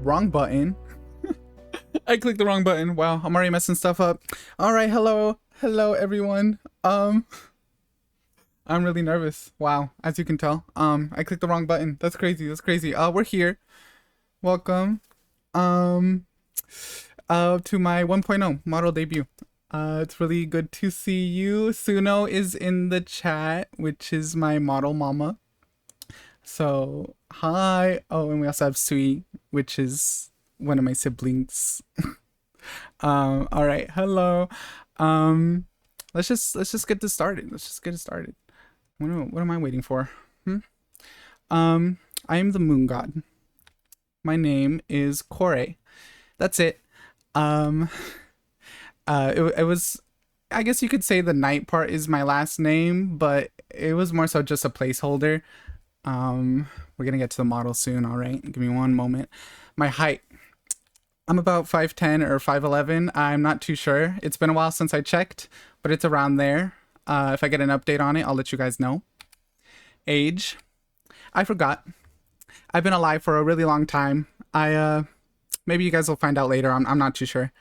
wrong button. I clicked the wrong button. Wow, I'm already messing stuff up. All right, hello everyone. I'm really nervous. Wow, as you can tell. I clicked the wrong button. That's crazy. That's crazy. We're here. Welcome. Um, to my 1.0 model debut. It's really good to see you. Suno is in the chat, which is my model mama. So, hi. Oh, and we also have Sui, which is one of my siblings. All right. Hello. Um, let's just get this started. Let's just get it started. What am I waiting for? I am the moon god. My name is Koray. That's it. Um, it was, I guess you could say the night part is my last name, but it was more so just a placeholder. We're gonna get to the model soon. All right, give me one moment. My height. I'm about 5'10 or 5'11. I'm not too sure. It's been a while since I checked, but it's around there. If I get an update on it, I'll let you guys know. Age. I forgot. I've been alive for a really long time. Maybe you guys will find out later. I'm not too sure.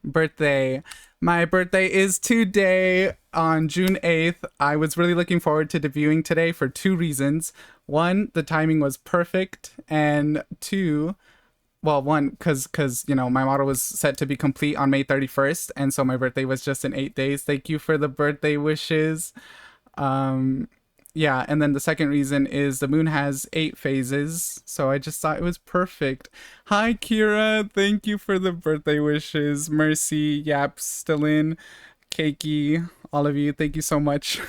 Birthday. My birthday is today on June 8th. I was really looking forward to debuting today for two reasons. One, the timing was perfect, and two, well, one, because you know my model was set to be complete on May 31st, and so my birthday was just in 8 days. Thank you for the birthday wishes. Um, yeah, and then the second reason is the moon has 8 phases, so I just thought it was perfect. Hi, Kira. Thank you for the birthday wishes. Mercy, Yap, still in, Keiki, all of you. Thank you so much.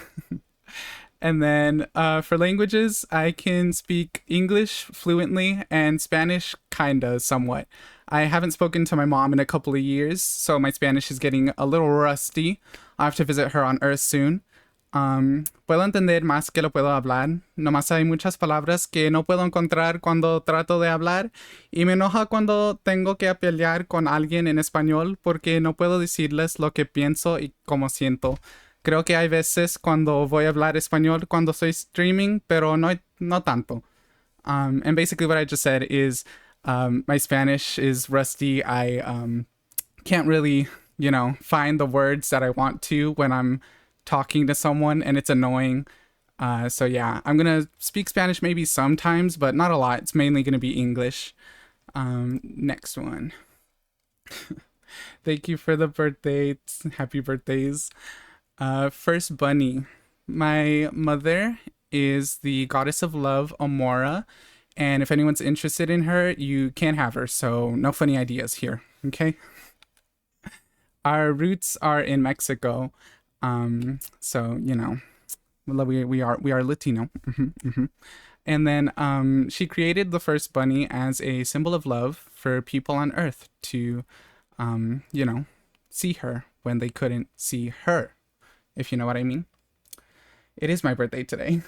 And then for languages, I can speak English fluently and Spanish kinda somewhat. I haven't spoken to my mom in a couple of years, so my Spanish is getting a little rusty. I'll have to visit her on Earth soon. Puedo entender más que lo puedo hablar. Nomás hay muchas palabras que no puedo encontrar cuando trato de hablar y me enoja cuando tengo que pelear con alguien en español porque no puedo decirles lo que pienso y cómo siento. Creo que hay veces cuando voy a hablar español cuando estoy streaming, pero no tanto. And basically what I just said is my Spanish is rusty. I can't really, find the words that I want to when I'm talking to someone, and it's annoying. So yeah, I'm gonna speak Spanish maybe sometimes, but not a lot. It's mainly gonna be English. Next one. Thank you for the birthday. Happy birthdays. First bunny. My mother is the goddess of love, Amora, and if anyone's interested in her, you can't have her. So no funny ideas here. Okay. Our roots are in Mexico. So we are Latino. And then she created the first bunny as a symbol of love for people on Earth to see her when they couldn't see her, if you know what I mean. It is my birthday today.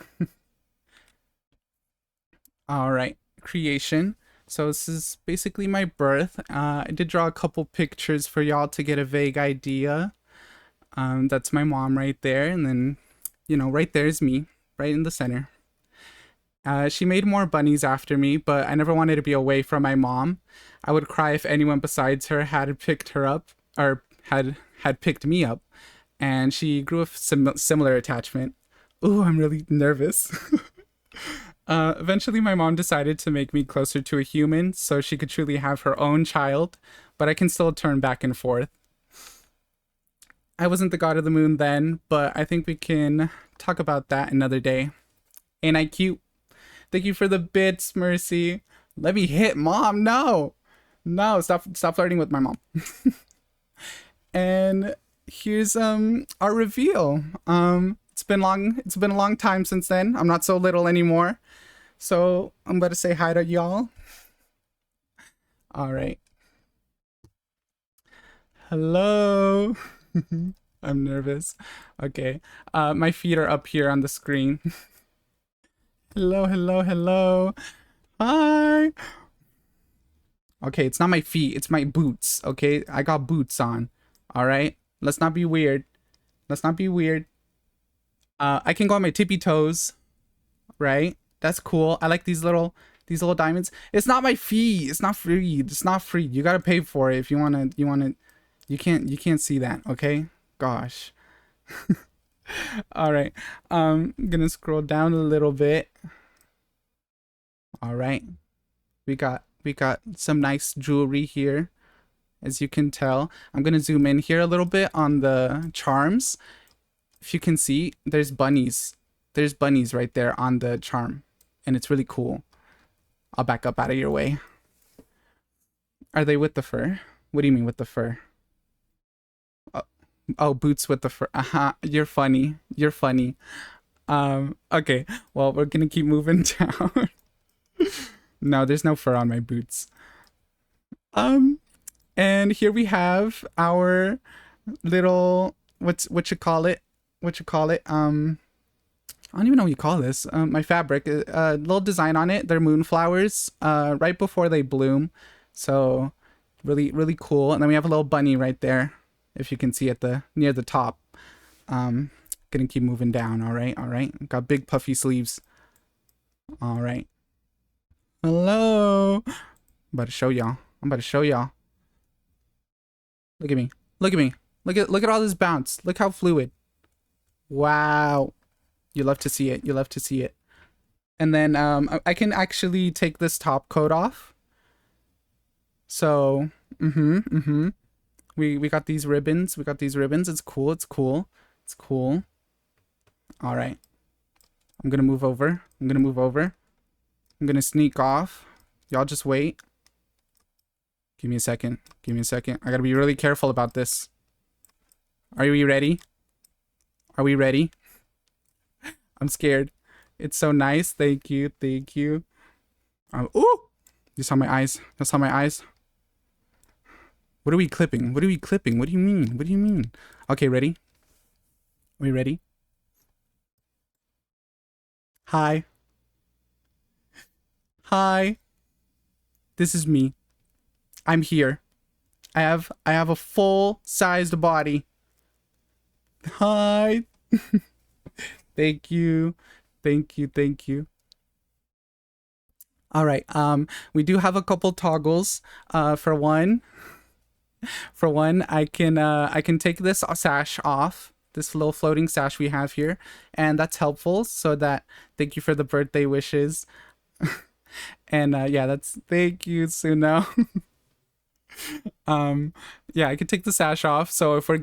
All right, creation. So this is basically my birth. I did draw a couple pictures for y'all to get a vague idea. That's my mom right there, and then, right there's me, right in the center. She made more bunnies after me, but I never wanted to be away from my mom. I would cry if anyone besides her had picked her up, or had picked me up, and she grew a similar attachment. Ooh, I'm really nervous. Eventually, my mom decided to make me closer to a human so she could truly have her own child, but I can still turn back and forth. I wasn't the god of the moon then, but I think we can talk about that another day. Ain't I cute? Thank you for the bits, Mercy. Let me hit mom. No, stop flirting with my mom. And here's our reveal. It's been a long time since then. I'm not so little anymore. So I'm about to say hi to y'all. All right. Hello. I'm nervous. Okay. My feet are up here on the screen. Hello. Hi. Okay, it's not my feet, it's my boots. Okay, I got boots on. All right. Let's not be weird. I can go on my tippy toes. Right? That's cool. I like these little These little diamonds. It's not my fee. It's not free. It's not free. You gotta pay for it if you wanna. You can't see that. Okay. Gosh. All right. I'm gonna scroll down a little bit. All right. We got some nice jewelry here, as you can tell. I'm gonna zoom in here a little bit on the charms. If you can see, there's bunnies. There's bunnies right there on the charm, and it's really cool. I'll back up out of your way. Are they with the fur? What do you mean with the fur? Oh, boots with the fur. You're funny. You're funny. Okay. Well, we're gonna keep moving down. No, there's no fur on my boots. And here we have our little what you call it? What you call it? I don't even know what you call this. My fabric, a little design on it. They're moonflowers, right before they bloom. So really, really cool. And then we have a little bunny right there, if you can see at the near the top. Gonna keep moving down. All right, all right. Got big puffy sleeves. All right. Hello. I'm about to show y'all. I'm about to show y'all. Look at me. Look at me. Look at all this bounce. Look how fluid. Wow. You love to see it. You love to see it. And then I can actually take this top coat off. So, we got these ribbons. We got these ribbons. It's cool. It's cool. It's cool. All right. I'm gonna move over. I'm gonna move over. I'm gonna sneak off. Y'all just wait. Give me a second. Give me a second. I gotta be really careful about this. Are we ready? Are we ready? I'm scared. It's so nice. Thank you. Thank you. Ooh! You saw my eyes. You saw my eyes. What are we clipping? What are we clipping? What do you mean? What do you mean? Okay, ready? Are we ready? Hi. Hi. This is me. I'm here. I have a full-sized body. Hi. Thank you. Thank you. Thank you. All right. We do have a couple toggles. For one, I can take this sash off. This little floating sash we have here, and that's helpful. So that, thank you for the birthday wishes. And yeah, that's, thank you, Suno. Yeah, I could take the sash off. So if we're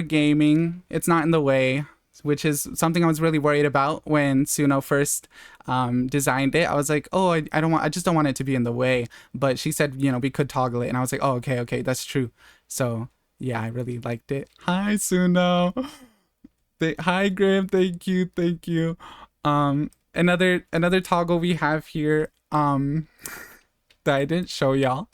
gaming, it's not in the way, which is something I was really worried about when Suno first designed it. I was like, oh, I just don't want it to be in the way. But she said, we could toggle it, and I was like, oh, okay, that's true. So yeah, I really liked it. Hi, Suno. Hi, Graham. Thank you. Another toggle we have here that I didn't show y'all.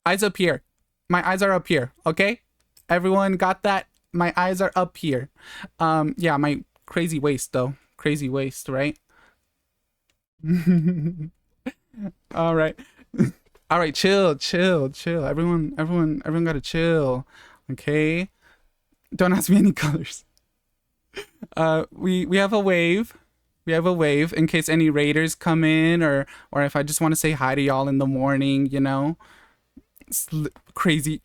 Eyes up here. My eyes are up here, okay? Everyone got that? My eyes are up here. Yeah, my crazy waist though. Crazy waist, right? All right. All right, chill. Everyone gotta chill. Okay? Don't ask me any colors. We have a wave. We have a wave in case any raiders come in, or if I just want to say hi to y'all in the morning, crazy.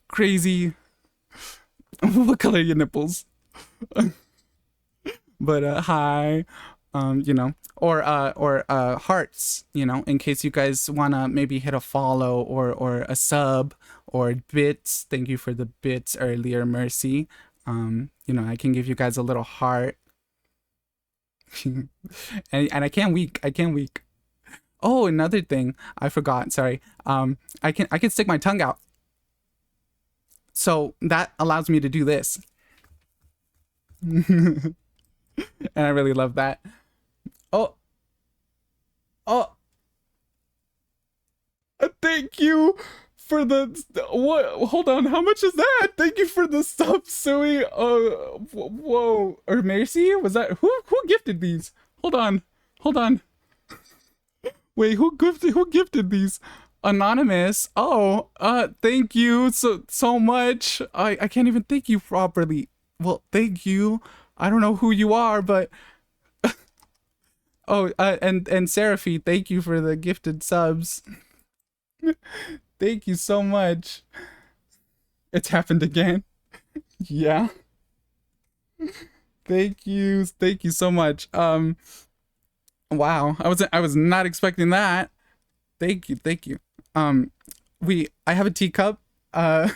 What color are your nipples? But hi, or hearts, in case you guys wanna maybe hit a follow or a sub or bits. Thank you for the bits earlier, Mercy. I can give you guys a little heart. and I can't weak. Oh, another thing I forgot. Sorry. I can stick my tongue out. So that allows me to do this. And I really love that. Oh. Thank you for the what? Hold on. How much is that? Thank you for the sub, Sui. Whoa. Or Mercy? Was that who gifted these? Hold on. Wait, who gifted these? Anonymous. Oh, thank you so much. I can't even thank you properly. Well, thank you. I don't know who you are, but Oh, and Seraphy, thank you for the gifted subs. Thank you so much. It's happened again. Yeah. Thank you so much. Wow. I was not expecting that. Thank you. Um, I have a teacup, uh,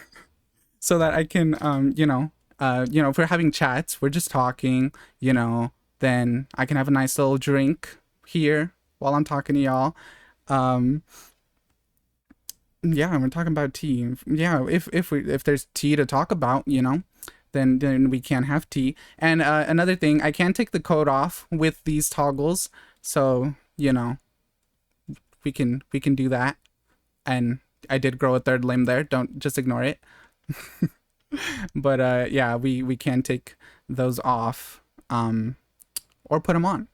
so that I can, if we're having chats, we're just talking, then I can have a nice little drink here while I'm talking to y'all. Um, yeah, we're talking about tea. Yeah, if there's tea to talk about, then we can have tea. And another thing, I can take the coat off with these toggles, so we can do that. And I did grow a third limb there. Don't just ignore it. But yeah, we can take those off, or put them on.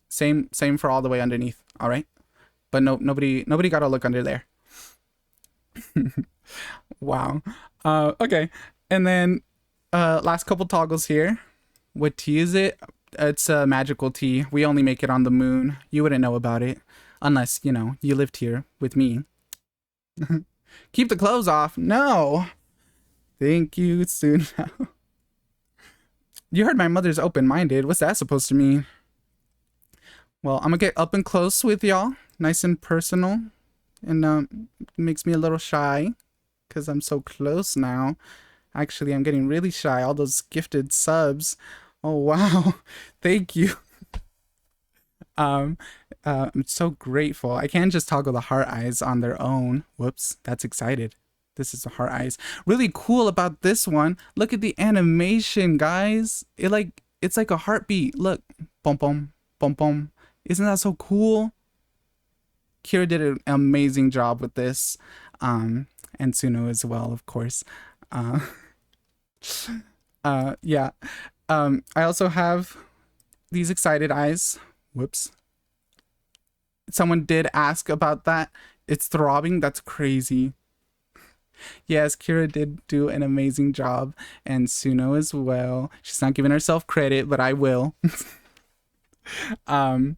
Same for all the way underneath. All right, but no, nobody got to look under there. Wow. Okay, and then last couple toggles here. What tea is it? It's a magical tea. We only make it on the moon. You wouldn't know about it unless you lived here with me. Keep the clothes off. No. Thank you, soon. You heard my mother's open-minded. What's that supposed to mean? Well, I'm gonna get up and close with y'all, nice and personal, and makes me a little shy because I'm so close now. Actually, I'm getting really shy. All those gifted subs. Oh wow, thank you. Um, I'm so grateful. I can't just toggle the heart eyes on their own. Whoops, that's excited. This is the heart eyes. Really cool about this one. Look at the animation, guys. It's like a heartbeat. Look, bum bum bum bum. Isn't that so cool? Kira did an amazing job with this, and Suno as well, of course. Uh, yeah. I also have these excited eyes. Whoops. Someone did ask about that. It's throbbing. That's crazy. Yes, Kira did do an amazing job, and Suno as well. She's not giving herself credit, but I will. um,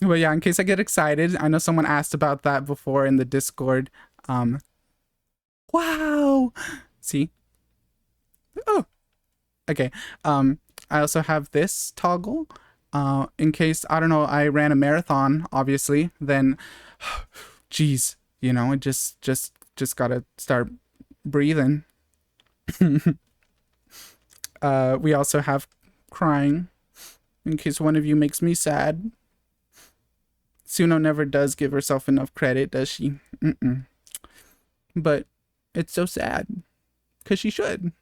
but yeah, in case I get excited, I know someone asked about that before in the Discord. Wow. See? Oh, okay. I also have this toggle. In case I don't know, I ran a marathon, obviously. Then, geez, I just gotta start breathing. We also have crying, in case one of you makes me sad. Suno never does give herself enough credit, does she? Mm-mm. But it's so sad, because she should.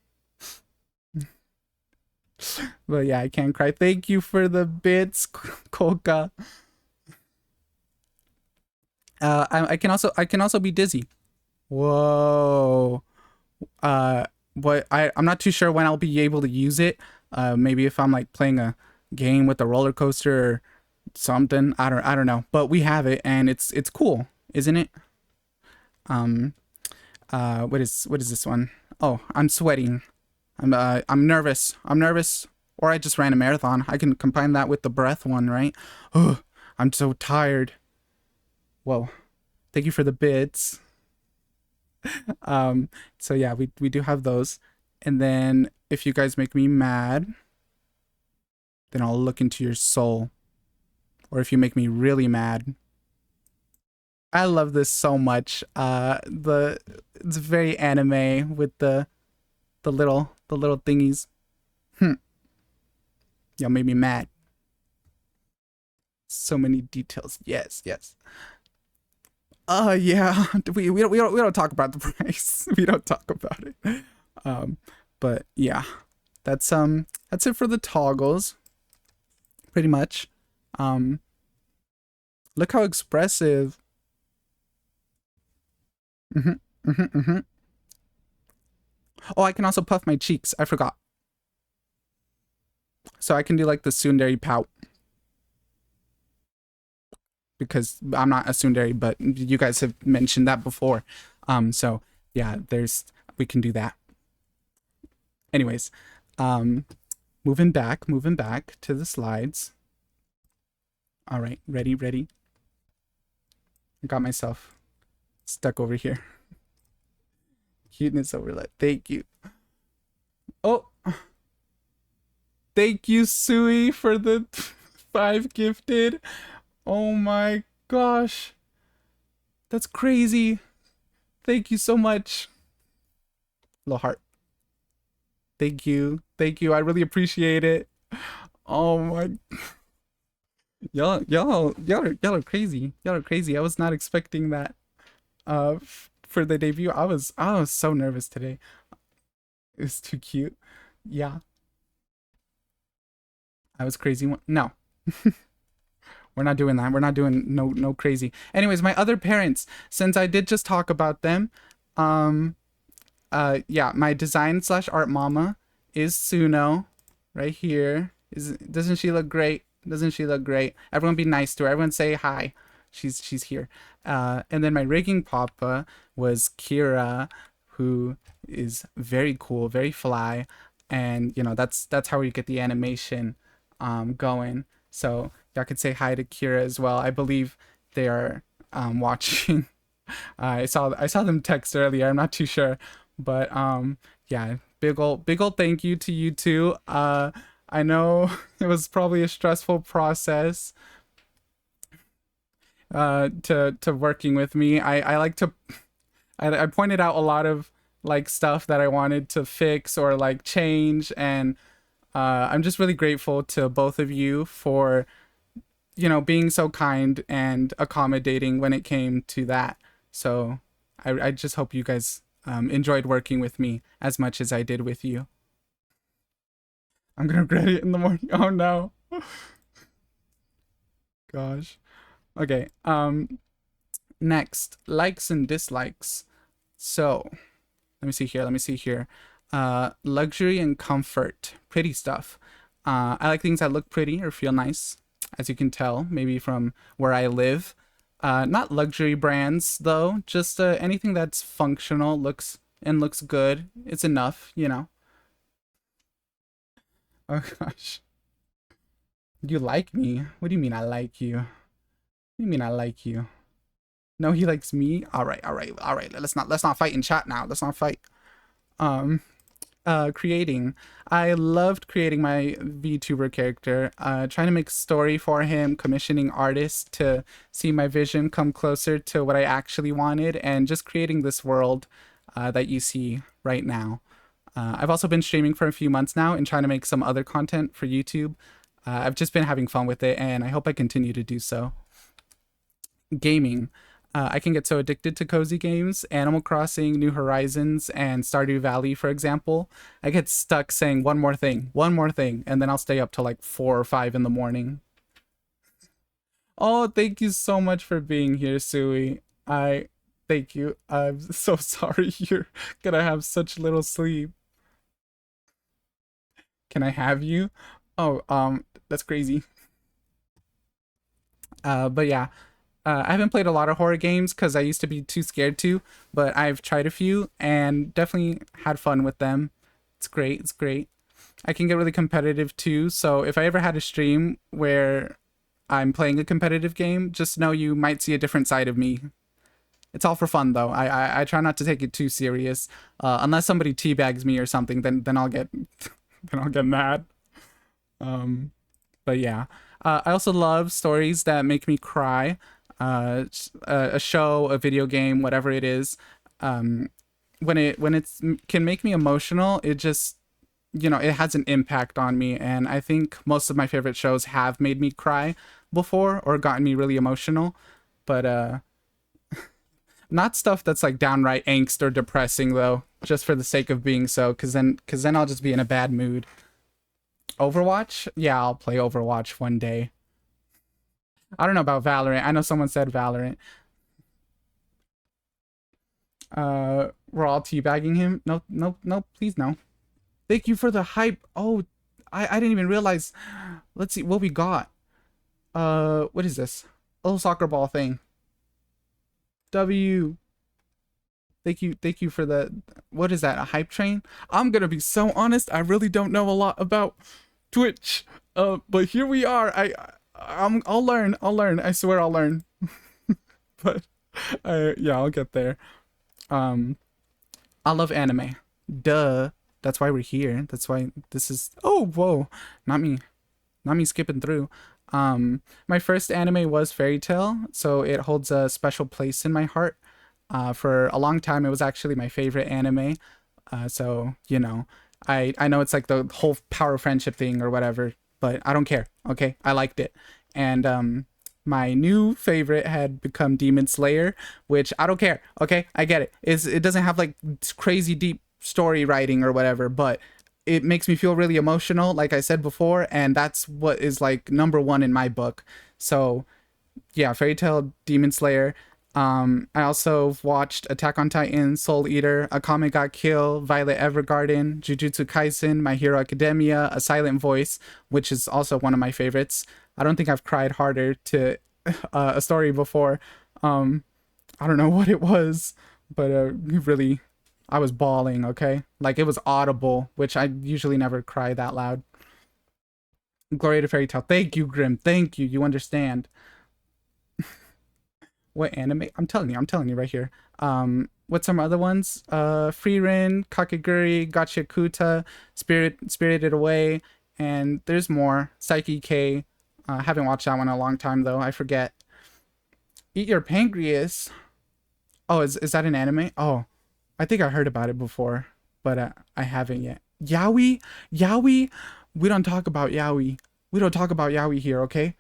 But yeah, I can't cry. Thank you for the bits, Kolka. I can also be dizzy. Whoa. But I'm not too sure when I'll be able to use it. Maybe if I'm like playing a game with a roller coaster or something. I don't know. But we have it and it's cool, isn't it? Um what is this one? Oh, I'm sweating. I'm nervous. I'm nervous. Or I just ran a marathon. I can combine that with the breath one, right? Oh, I'm so tired. Whoa. Thank you for the bits. So yeah, we do have those. And then if you guys make me mad, then I'll look into your soul. Or if you make me really mad. I love this so much. It's very anime with the little thingies. Hmm. Y'all made me mad. So many details. Yes, yes. Yeah. We don't talk about the price. We don't talk about it. Um, but yeah, that's it for the toggles. Pretty much. Um, Look how expressive. hmm hmm. Oh, I can also puff my cheeks. I forgot. So I can do like the tsundere pout because I'm not a tsundere, but you guys have mentioned that before. So yeah, we can do that. Anyways, um, moving back to the slides. All right, ready, ready. I got myself stuck over here. Cuteness overlay. Thank you. Oh, thank you, Sui, for the 5 gifted. Oh my gosh. That's crazy. Thank you so much. Little heart. Thank you. Thank you. I really appreciate it. Oh my. Y'all are crazy. Y'all are crazy. I was not expecting that. For the debut, I was so nervous today. It's too cute. Yeah, I was crazy. No, we're not doing that. We're not doing no crazy. Anyways, my other parents, since I did just talk about them, um, yeah, my design slash art mama is Suno, right here. Doesn't she look great? Doesn't she look great? Everyone be nice to her. Everyone say hi. She's here. And then my rigging papa was Kira, who is very cool, very fly, and that's how we get the animation going. So y'all could say hi to Kira as well. I believe they are watching. I saw them text earlier. I'm not too sure, but yeah, big old thank you to you two. I know it was probably a stressful process to working with me. I like to I pointed out a lot of like stuff that I wanted to fix or like change, and I'm just really grateful to both of you for being so kind and accommodating when it came to that. So I just hope you guys enjoyed working with me as much as I did with you. I'm gonna regret it in the morning. Oh no. Gosh. Okay. Next, likes and dislikes. So, let me see here. Let me see here. Luxury and comfort. Pretty stuff. I like things that look pretty or feel nice, as you can tell, maybe from where I live. Not luxury brands though, just anything that's functional, looks good. It's enough. Oh gosh. You like me? What do you mean I like you? What do you mean I like you? No, he likes me. All right, all right, all right. Let's not fight in chat now. Let's not fight. Um, creating. I loved creating my VTuber character. Trying to make story for him, commissioning artists to see my vision come closer to what I actually wanted, and just creating this world that you see right now. I've also been streaming for a few months now and trying to make some other content for YouTube. I've just been having fun with it, and I hope I continue to do so. Gaming. I can get so addicted to cozy games, Animal Crossing, New Horizons, and Stardew Valley, for example. I get stuck saying one more thing, and then I'll stay up till like 4 or 5 in the morning. Oh, thank you so much for being here, Sui. Thank you. I'm so sorry you're gonna have such little sleep. Can I have you? Oh, that's crazy. But yeah. I haven't played a lot of horror games because I used to be too scared to, but I've tried a few and definitely had fun with them. It's great. It's great. I can get really competitive too, so if I ever had a stream where I'm playing a competitive game, just know you might see a different side of me. It's all for fun though. I try not to take it too serious, unless somebody teabags me or something. Then I'll get then I'll get mad. Um, but yeah, I also love stories that make me cry. A show, a video game, whatever it is, when it's can make me emotional, it just it has an impact on me, and I think most of my favorite shows have made me cry before or gotten me really emotional, but not stuff that's like downright angst or depressing though, just for the sake of being so, because then I'll just be in a bad mood. Overwatch? Yeah, I'll play Overwatch one day. I don't know about Valorant. I know someone said Valorant. We're all teabagging him. No, no, no, please no. Thank you for the hype. Oh, I didn't even realize. Let's see what we got. What is this? A little soccer ball thing. W. Thank you for the. What is that? A hype train? I'm gonna be so honest. I really don't know a lot about Twitch. But here we are. I'll learn. I'll learn. I swear I'll learn. But yeah, I'll get there. Um, I love anime. Duh. That's why we're here. That's why this is. Oh, whoa. Not me. Not me skipping through. My first anime was Fairy Tail, so it holds a special place in my heart. For a long time, it was actually my favorite anime. So I know it's like the whole power of friendship thing or whatever, but I don't care. Okay, I liked it, and my new favorite had become Demon Slayer, which I don't care. Okay, I get it. It doesn't have like crazy deep story writing or whatever, but it makes me feel really emotional, like I said before, and that's what is like number one in my book. So yeah, Fairy Tail, Demon Slayer. I also watched Attack on Titan, Soul Eater, Akame ga Kill, Violet Evergarden, Jujutsu Kaisen, My Hero Academia, A Silent Voice, which is also one of my favorites. I don't think I've cried harder to a story before. Um, I don't know what it was, but really, I was bawling. Okay, like it was audible, which I usually never cry that loud. Glory to Fairy Tail. Thank you, Grim. Thank you. You understand. What anime? I'm telling you right here. What's some other ones? Frieren, Kakegurui, Gachakuta, Spirited Away, and there's more. Psyche K. Haven't watched that one in a long time though. I forget. Eat Your Pancreas. Oh, is that an anime? Oh, I think I heard about it before, but I haven't yet. Yaoi, Yaoi. We don't talk about Yaoi. We don't talk about Yaoi here, okay?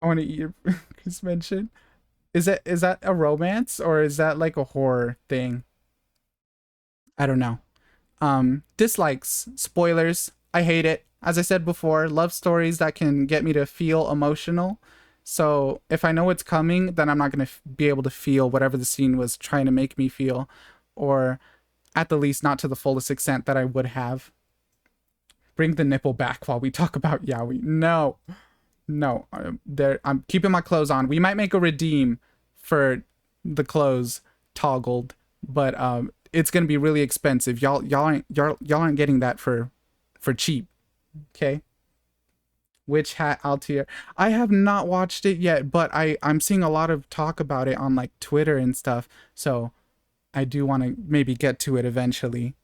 I want to eat your Chris mentioned. Is that a romance or is that like a horror thing? I don't know. Dislikes, spoilers. I hate it. As I said before, love stories that can get me to feel emotional. So if I know it's coming, then I'm not gonna be able to feel whatever the scene was trying to make me feel, or at the least not to the fullest extent that I would have. Bring the nipple back while we talk about yaoi. No, no. There, I'm keeping my clothes on. We might make a redeem for the clothes toggled, but it's gonna be really expensive. Y'all aren't getting that for cheap. Okay. Witch Hat Altier. I have not watched it yet, but I'm seeing a lot of talk about it on like Twitter and stuff. So I do want to maybe get to it eventually.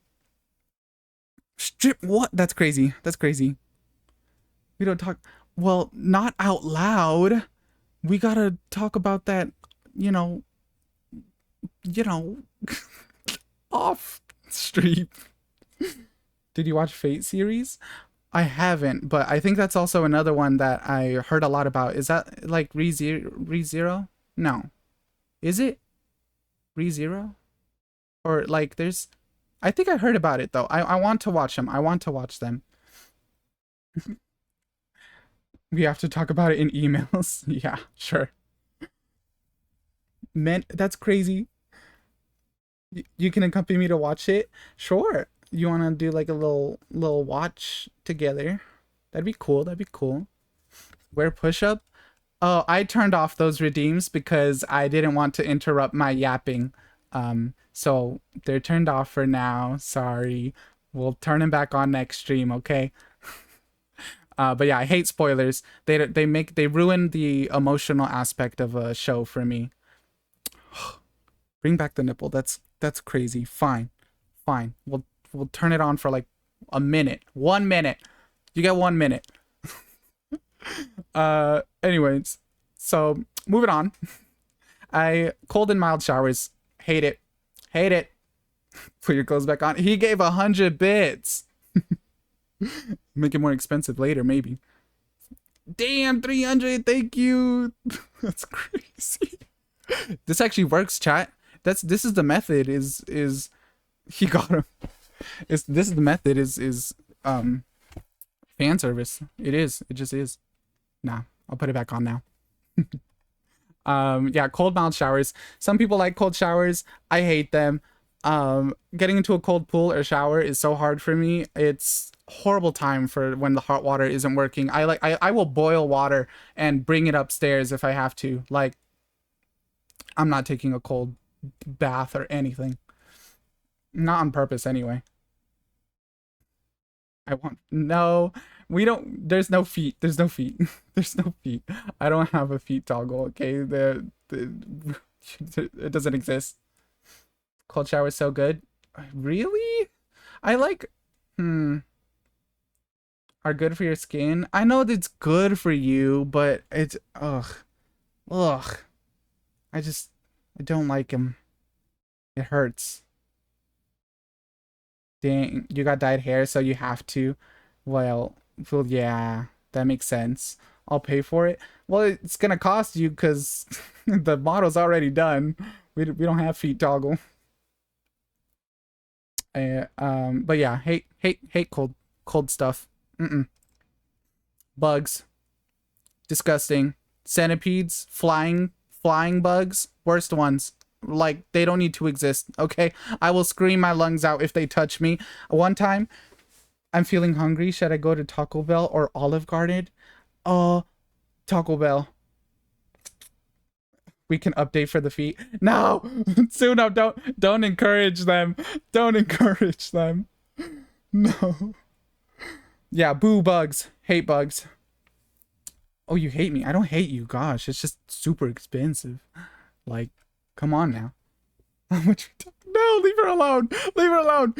Strip what? That's crazy. That's crazy. We don't talk. Well, not out loud. We gotta talk about that. You know. You know. Off stream. Did you watch Fate series? I haven't, but I think that's also another one that I heard a lot about. Is that like ReZero? No. Is it ReZero? Or like there's I think I heard about it though. I want to watch them. I want to watch them. We have to talk about it in emails. Yeah, sure. Man, that's crazy. You can accompany me to watch it? Sure. You want to do like a little watch together? That'd be cool. That'd be cool. Wear push up? Oh, I turned off those redeems because I didn't want to interrupt my yapping. So they're turned off for now. Sorry. We'll turn them back on next stream, okay? But yeah, I hate spoilers. They ruin the emotional aspect of a show for me. Bring back the nipple. That's crazy. Fine. Fine. We'll turn it on for like a minute. 1 minute. You get 1 minute. Anyways, so moving on. I cold and mild showers. Hate it. Hate it. Put your clothes back on. He gave 100 bits. Make it more expensive later, maybe. Damn, 300. Thank you. That's crazy. This actually works, chat. This is the method. Is he got him? This is the method. Is fan service. It is. It just is. Nah, I'll put it back on now. Yeah, cold mild showers. Some people like cold showers. I hate them. Getting into a cold pool or shower is so hard for me. It's horrible time for when the hot water isn't working. I will boil water and bring it upstairs if I have to. Like, I'm not taking a cold bath or anything. Not on purpose anyway. I want no. We don't. There's no feet. There's no feet. There's no feet. I don't have a feet toggle. Okay, the it doesn't exist. Cold shower is so good. Really? I like. Hmm. Are good for your skin. I know it's good for you, but it's ugh. I don't like them. It hurts. Dang, you got dyed hair, so you have to. Well, yeah, that makes sense. I'll pay for it. Well, it's gonna cost you because the model's already done. We don't have feet toggle. But yeah, hate cold stuff. Mm-mm. Bugs, disgusting. Centipedes, flying bugs, worst ones. Like they don't need to exist. Okay, I will scream my lungs out if they touch me. One time, I'm feeling hungry. Should I go to Taco Bell or Olive Garden? Uh, Taco Bell. We can update for the feet. No, Suno, don't encourage them. Don't encourage them. No. Yeah, boo bugs. Hate bugs. Oh, you hate me. I don't hate you. Gosh, it's just super expensive. Like, come on now. How much? No, leave her alone. Leave her alone.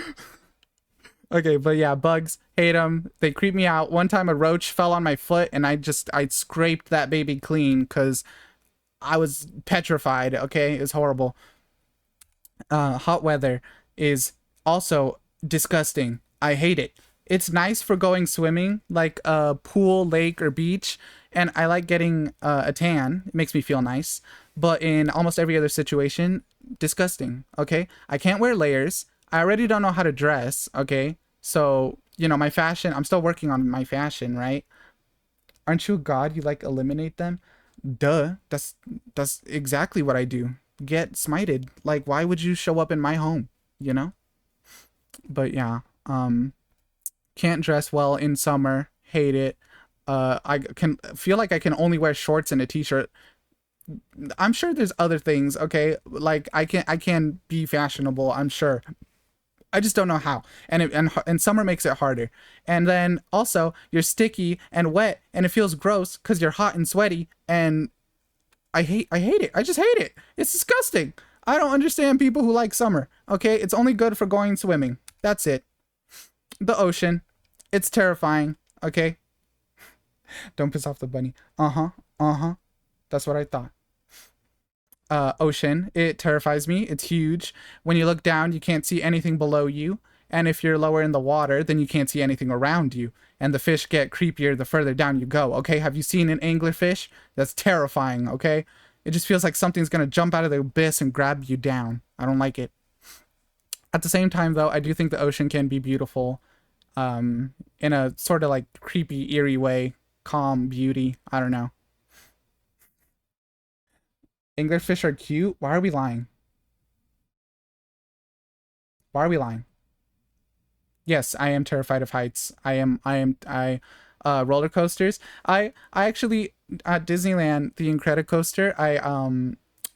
Okay, but yeah, bugs, hate them. They creep me out. One time a roach fell on my foot and I scraped that baby clean because I was petrified. Okay, it's horrible. Hot weather is also disgusting. I hate it. It's nice for going swimming, like a pool, lake, or beach, and I like getting a tan. It makes me feel nice. But in almost every other situation, disgusting. Okay, I can't wear layers. I already don't know how to dress. Okay, so you know my fashion. I'm still working on my fashion, right? Aren't you a god? You like eliminate them? Duh. That's exactly what I do. Get smited. Like, why would you show up in my home? You know? But yeah, can't dress well in summer. Hate it. I can feel like I can only wear shorts and a t-shirt. I'm sure there's other things, okay? Like I can be fashionable, I'm sure. I just don't know how. And summer makes it harder. And then also you're sticky and wet and it feels gross cuz you're hot and sweaty and I hate it. I just hate it. It's disgusting. I don't understand people who like summer. Okay? It's only good for going swimming. That's it. The ocean. It's terrifying. Okay? Don't piss off the bunny. Uh-huh. Uh-huh. That's what I thought. Ocean. It terrifies me. It's huge. When you look down, you can't see anything below you. And if you're lower in the water, then you can't see anything around you. And the fish get creepier the further down you go. Okay, have you seen an anglerfish? That's terrifying, okay? It just feels like something's gonna jump out of the abyss and grab you down. I don't like it. At the same time, though, I do think the ocean can be beautiful. In a sort of like creepy, eerie way. Calm beauty. I don't know. Anglerfish are cute? Why are we lying? Why are we lying? Yes, I am terrified of heights. Roller coasters. I actually at Disneyland, the Incredicoaster,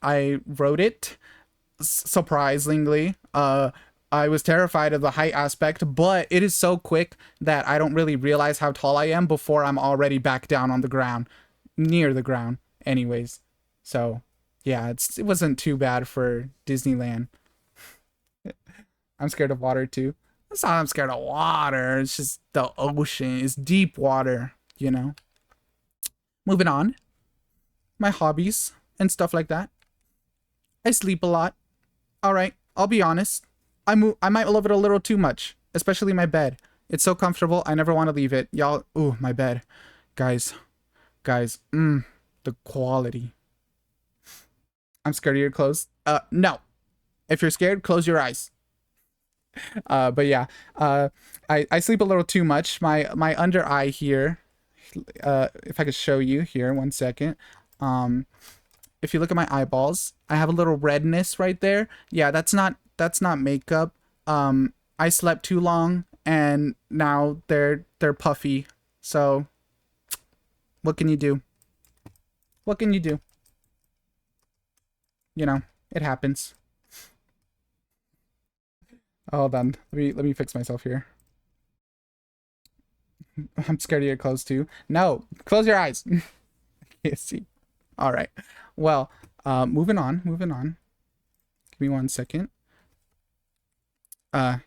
I rode it surprisingly. I was terrified of the height aspect, but it is so quick that I don't really realize how tall I am before I'm already back down on the ground, near the ground anyways. So, yeah, it wasn't too bad for Disneyland. I'm scared of water too. It's not I'm scared of water. It's just the ocean. It's deep water, you know. Moving on. My hobbies and stuff like that. I sleep a lot. All right, I'll be honest. I might love it a little too much, especially my bed. It's so comfortable. I never want to leave it. Y'all, ooh, my bed. Guys, the quality. I'm scared of your clothes. No. If you're scared, close your eyes. But yeah, I sleep a little too much. My under eye here, if I could show you here, one second. If you look at my eyeballs, I have a little redness right there. Yeah, that's not makeup. I slept too long and now they're puffy. So what can you do? What can you do? You know, it happens. Hold on. Let me fix myself here. I'm scared of your clothes too. No, close your eyes. Can't see. All right. Well, moving on, moving on. Give me 1 second.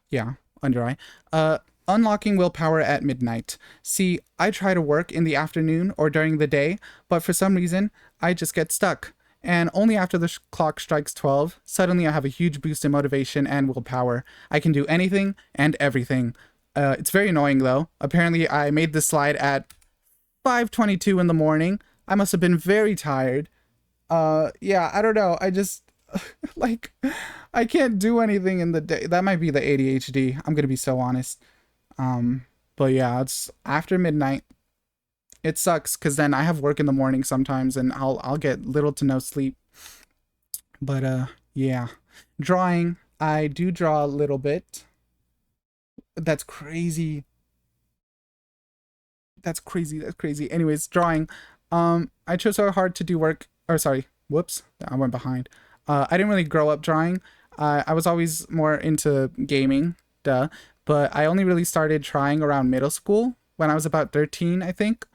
Yeah, under eye. Unlocking willpower at midnight. See, I try to work in the afternoon or during the day, but for some reason, I just get stuck. And only after the clock strikes 12, suddenly I have a huge boost in motivation and willpower. I can do anything and everything. It's very annoying though. Apparently, I made this slide at 5:22 in the morning. I must have been very tired. Yeah, I don't know. I just like I can't do anything in the day. That might be the ADHD. I'm gonna be so honest. But yeah, it's after midnight. It sucks because then I have work in the morning sometimes, and I'll get little to no sleep. But yeah, drawing. I do draw a little bit. That's crazy. That's crazy. That's crazy. Anyways, drawing. I chose so hard to do work. Or sorry, whoops, I went behind. I didn't really grow up drawing. I was always more into gaming, duh. But I only really started trying around middle school when I was about 13, I think.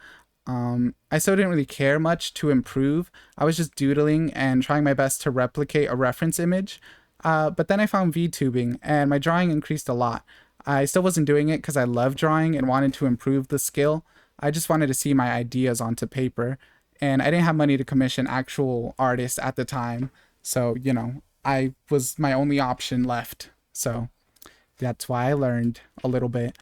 I still didn't really care much to improve. I was just doodling and trying my best to replicate a reference image. But then I found VTubing and my drawing increased a lot. I still wasn't doing it because I love drawing and wanted to improve the skill. I just wanted to see my ideas onto paper. And I didn't have money to commission actual artists at the time. So, I was my only option left. So that's why I learned a little bit.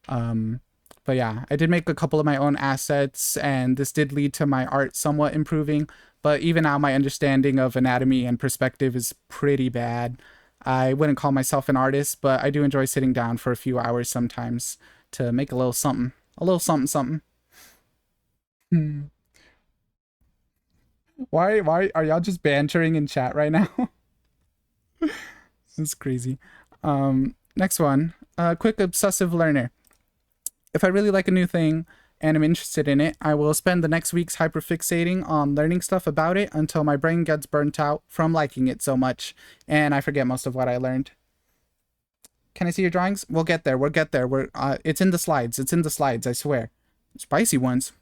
Um, but yeah, I did make a couple of my own assets, and this did lead to my art somewhat improving. But even now, my understanding of anatomy and perspective is pretty bad. I wouldn't call myself an artist, but I do enjoy sitting down for a few hours sometimes to make a little something. A little something, something. Hmm. Why are y'all just bantering in chat right now? That's crazy. Next one. Quick obsessive learner. If I really like a new thing and I'm interested in it, I will spend the next weeks hyperfixating on learning stuff about it until my brain gets burnt out from liking it so much and I forget most of what I learned. Can I see your drawings? We'll get there. We'll get there. It's in the slides. It's in the slides, I swear. Spicy ones.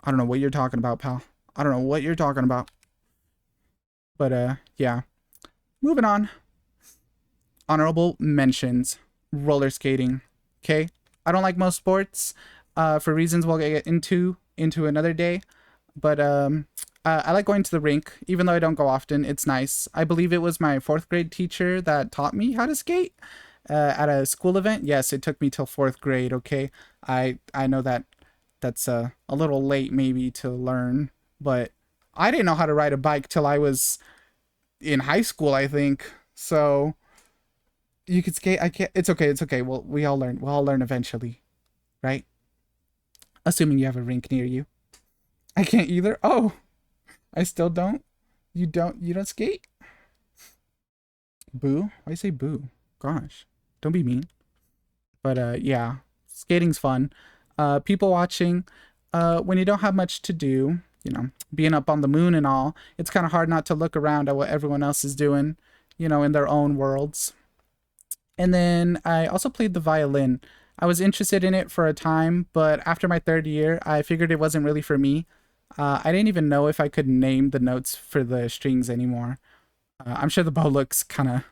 I don't know what you're talking about, pal. I don't know what you're talking about. But yeah. Moving on. Honorable mentions. Roller skating. Okay? I don't like most sports for reasons we'll get into another day. But I like going to the rink, even though I don't go often. It's nice. I believe it was my fourth grade teacher that taught me how to skate at a school event. Yes, it took me till fourth grade. Okay, I know that that's a little late maybe to learn, but I didn't know how to ride a bike till I was in high school, I think. So you could skate. I can't. It's okay. It's okay. Well, we all learn. We'll all learn eventually, right? Assuming you have a rink near you. I can't either. Oh, I still don't. You don't. You don't skate. Boo. Why you say boo? Gosh, don't be mean. But yeah, skating's fun. People watching. When you don't have much to do, being up on the moon and all, it's kind of hard not to look around at what everyone else is doing, in their own worlds. And then I also played the violin. I was interested in it for a time, but after my third year, I figured it wasn't really for me. I didn't even know if I could name the notes for the strings anymore. I'm sure the bow looks kind of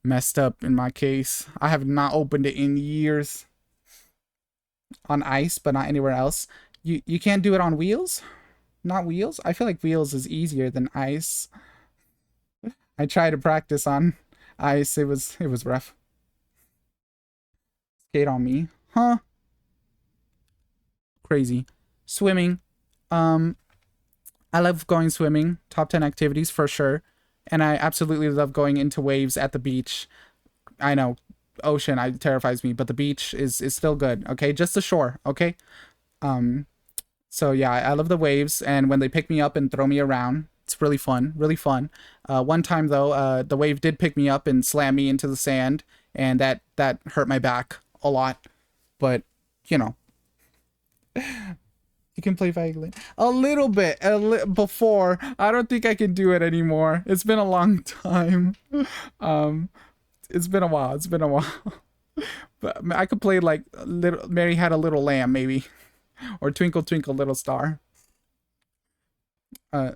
messed up in my case. I have not opened it in years. On ice, but not anywhere else. You can't do it on wheels? Not wheels? I feel like wheels is easier than ice. I tried to practice on ice. It was rough. Skate on me. Huh? Crazy. Swimming. Um, I love going swimming. Top 10 activities for sure. And I absolutely love going into waves at the beach. I know, ocean terrifies me, but the beach is still good. Okay, just the shore. Okay. Um. So yeah, I love the waves, and when they pick me up and throw me around, it's really fun. Really fun. One time though, the wave did pick me up and slam me into the sand, and that hurt my back a lot. But you know, you can play violin a little bit before. I don't think I can do it anymore. It's been a long time. Um, it's been a while. It's been a while. But I could play like little Mary Had a Little Lamb maybe, or Twinkle Twinkle Little Star.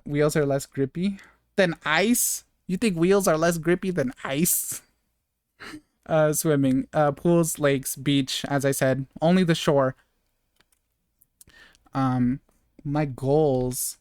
Wheels are less grippy than ice. You think wheels are less grippy than ice? Swimming. Pools, lakes, beach. As I said, only the shore. Um, my goals.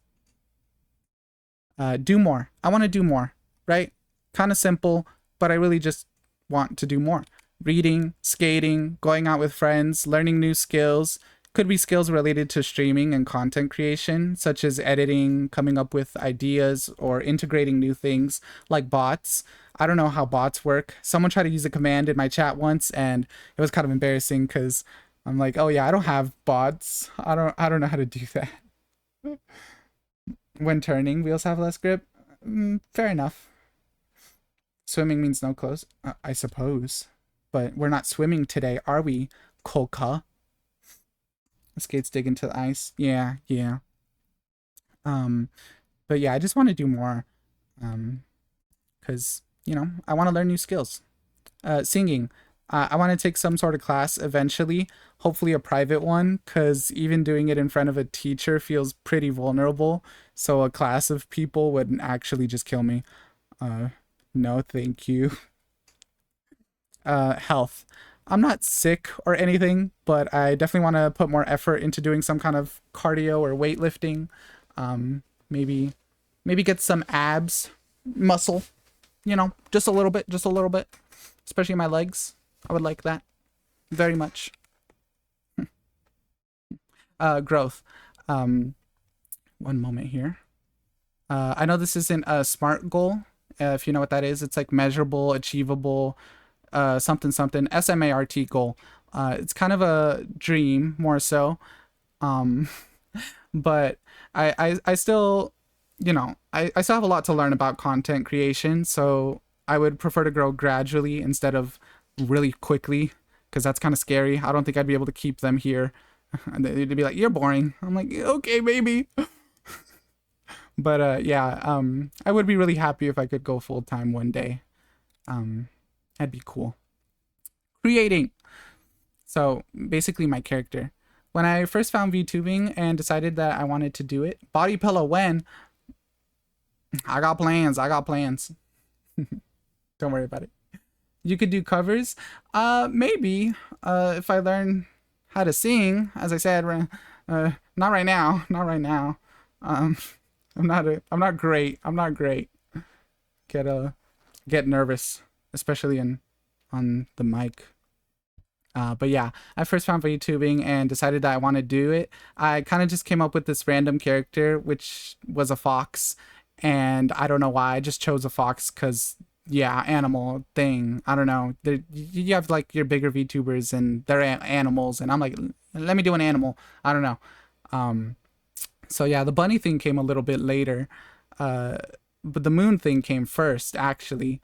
Do more. I want to do more. Right? Kind of simple, but I really just want to do more. Reading, skating, going out with friends, learning new skills. Could be skills related to streaming and content creation, such as editing, coming up with ideas, or integrating new things like bots. I don't know how bots work. Someone tried to use a command in my chat once, and it was kind of embarrassing because I'm like, oh yeah, I don't have bots. I don't know how to do that. When turning, wheels have less grip. Fair enough. Swimming means no clothes, I suppose. But we're not swimming today, are we, Kolka? Skates dig into the ice. Yeah, yeah. Um, but yeah, I just want to do more. Because, I want to learn new skills. Singing. I want to take some sort of class eventually, hopefully a private one, because even doing it in front of a teacher feels pretty vulnerable. So a class of people would actually just kill me. No, thank you. Health. I'm not sick or anything, but I definitely want to put more effort into doing some kind of cardio or weightlifting. Maybe get some abs, muscle, just a little bit, especially my legs. I would like that very much. Growth. One moment here. I know this isn't a SMART goal. If you know what that is, it's like measurable, achievable, something something SMART goal. It's kind of a dream more so, um, but I still, I still have a lot to learn about content creation. So I would prefer to grow gradually instead of really quickly, because that's kind of scary. I don't think I'd be able to keep them here. And they'd be like, "You're boring." I'm like, "Okay, maybe." But yeah, I would be really happy if I could go full time one day. That'd be cool. Creating. So basically, my character. When I first found VTubing and decided that I wanted to do it, body pillow. When I got plans, I got plans. Don't worry about it. You could do covers. Maybe. If I learn how to sing, as I said, not right now. Not right now. Um, I'm not great. I'm not great. Get nervous, especially on the mic. But yeah, I first found VTubing and decided that I want to do it. I kind of just came up with this random character, which was a fox, and I don't know why. I just chose a fox because, yeah, animal thing. I don't know. You have like your bigger VTubers and they're animals, and I'm like, let me do an animal. I don't know. Um, so yeah, the bunny thing came a little bit later, uh, but the moon thing came first, actually.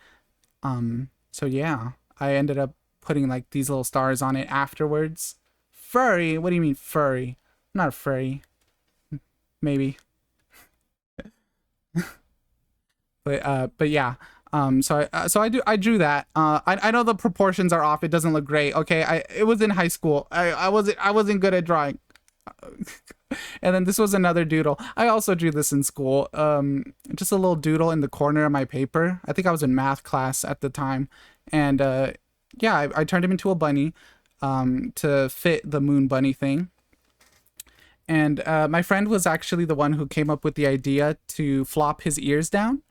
So yeah, I ended up putting like these little stars on it afterwards. Furry? What do you mean furry? I'm not a furry. Maybe. But yeah. I drew that. I know the proportions are off. It doesn't look great. Okay, it was in high school. I wasn't good at drawing. And then this was another doodle. I also drew this in school. Just a little doodle in the corner of my paper. I think I was in math class at the time, and yeah, I turned him into a bunny, to fit the moon bunny thing. And my friend was actually the one who came up with the idea to flop his ears down.